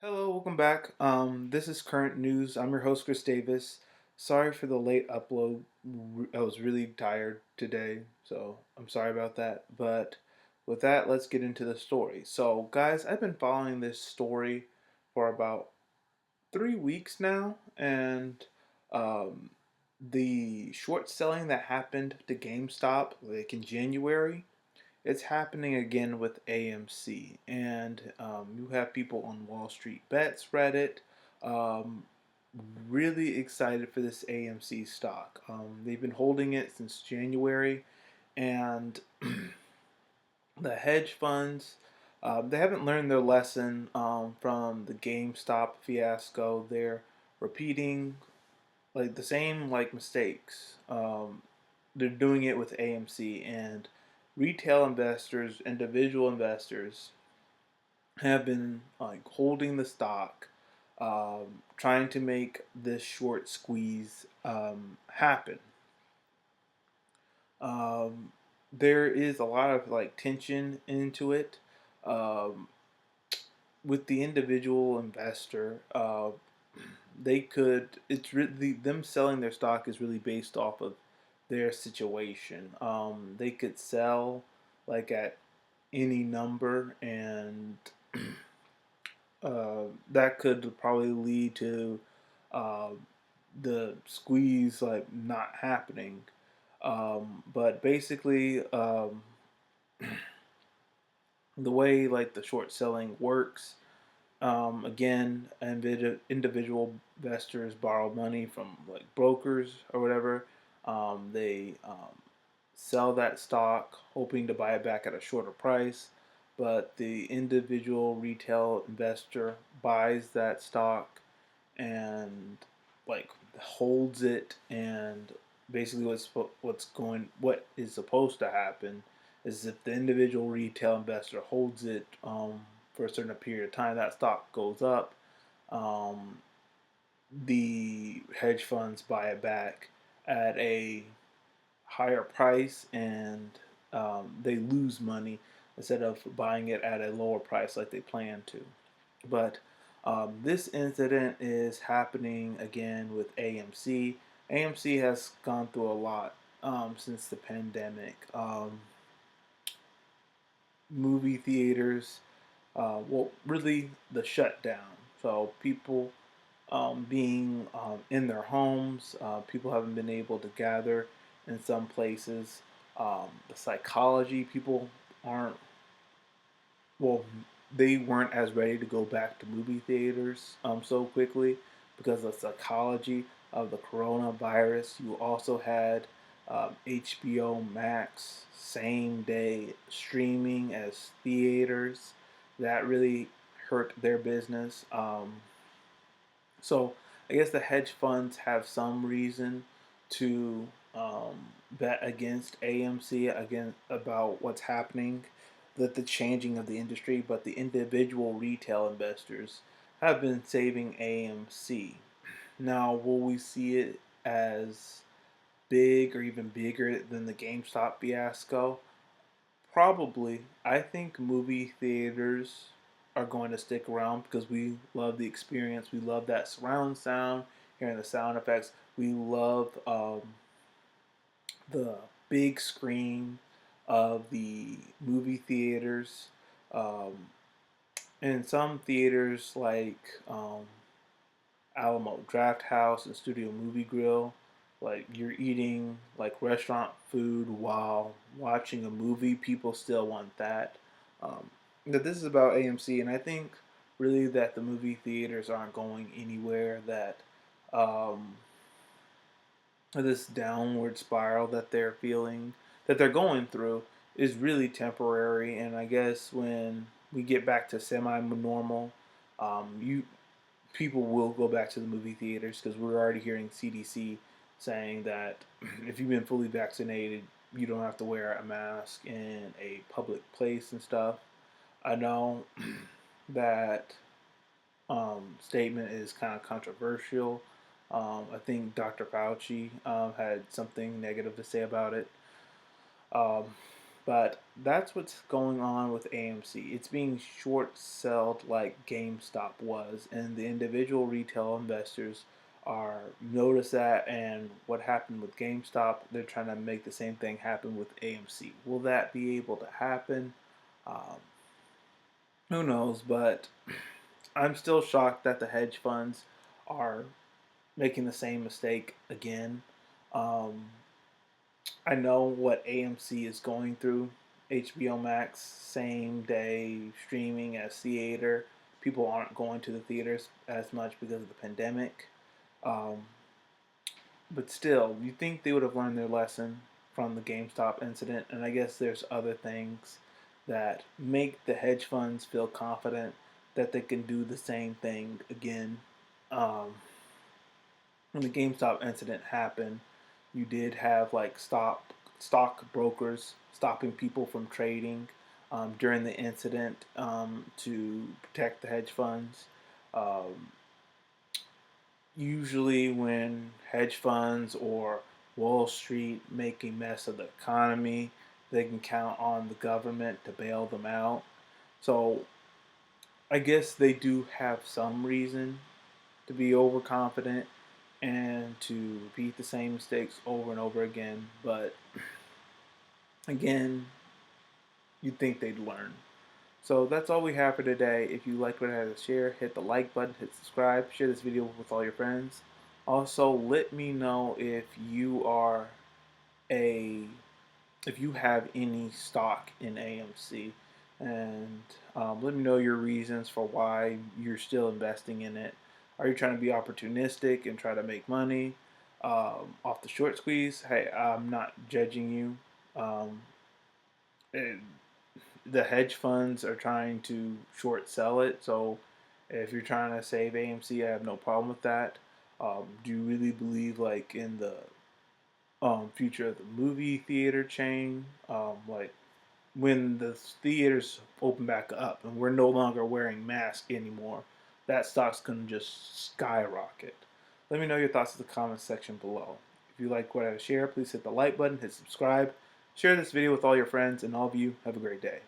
Hello, welcome back. This is Current News. I'm your host, Chris Davis. Sorry for the late upload. I was really tired today, so I'm sorry about that. But with that, let's get into the story. So, guys, I've been following this story for about 3 weeks now, and um, the short selling that happened to GameStop like in January, it's happening again with AMC, and you have people on Wall Street Bets Reddit um, really excited for this AMC stock. They've been holding it since January, and the hedge funds they haven't learned their lesson from the GameStop fiasco. They're repeating like the same like mistakes. They're doing it with AMC, and retail investors, individual investors have been like holding the stock, trying to make this short squeeze happen. Um, there is a lot of like tension into it. Um, with the individual investor, they could. It's really them selling their stock is really based off of their situation. They could sell like at any number, and that could probably lead to uh, the squeeze like not happening. But basically, the way like the short selling works, again, individual investors borrow money from like brokers or whatever. They sell that stock hoping to buy it back at a shorter price, but the individual retail investor buys that stock and like holds it, and basically what is supposed to happen is if the individual retail investor holds it for a certain period of time, that stock goes up. Um, the hedge funds buy it back at a higher price, and they lose money instead of buying it at a lower price like they plan to. But this incident is happening again with AMC. AMC has gone through a lot since the pandemic. Movie theaters, well, really the shutdown. So people being in their homes, people haven't been able to gather in some places. The psychology, people aren't, well, they weren't as ready to go back to movie theaters so quickly because of the psychology of the coronavirus. You also had HBO Max same day streaming as theaters. That really hurt their business. So I guess the hedge funds have some reason to bet against AMC again about what's happening, that the changing of the industry, but the individual retail investors have been saving AMC. Now, will we see it as big or even bigger than the GameStop fiasco? Probably. I think movie theaters are going to stick around because we love the experience. We love that surround sound, hearing the sound effects. We love the big screen of the movie theaters. Um, and some theaters like Alamo Draft House and Studio Movie Grill, like you're eating like restaurant food while watching a movie. People still want that. That this is about AMC, and I think really that the movie theaters aren't going anywhere. That um, this downward spiral that they're feeling, that they're going through, is really temporary. And I guess when we get back to semi-normal, you people will go back to the movie theaters because we're already hearing CDC saying that if you've been fully vaccinated, you don't have to wear a mask in a public place and stuff. I know that statement is kind of controversial. I think Dr. Fauci had something negative to say about it. Um, But that's what's going on with AMC. It's being short sold like GameStop was, and the individual retail investors are notice that. And what happened with GameStop, they're trying to make the same thing happen with AMC. Will that be able to happen? Um, who knows? But I'm still shocked that the hedge funds are making the same mistake again. Um, I know what AMC is going through. HBO Max, same day streaming as theater. People aren't going to the theaters as much because of the pandemic. Um, but still, you think they would have learned their lesson from the GameStop incident. And I guess there's other things that make the hedge funds feel confident that they can do the same thing again. Um, when the GameStop incident happened, you did have like stock brokers stopping people from trading during the incident to protect the hedge funds. Um, Usually, when hedge funds or Wall Street make a mess of the economy, they can count on the government to bail them out. So I guess they do have some reason to be overconfident and to repeat the same mistakes over and over again. But again, you'd think they'd learn. So that's all we have for today. If you like what I had to share, hit the like button, hit subscribe, share this video with all your friends. Also, let me know if you are a if you have any stock in AMC, and let me know your reasons for why you're still investing in it. Are you trying to be opportunistic and try to make money off the short squeeze? Hey, I'm not judging you. Um, and the hedge funds are trying to short sell it, so if you're trying to save AMC, I have no problem with that. Do you really believe like in the future of the movie theater chain? Like when the theaters open back up and we're no longer wearing masks anymore, that stock's gonna just skyrocket. Let me know your thoughts in the comments section below. If you like what I share, please hit the like button, hit subscribe, share this video with all your friends, and all of you have a great day.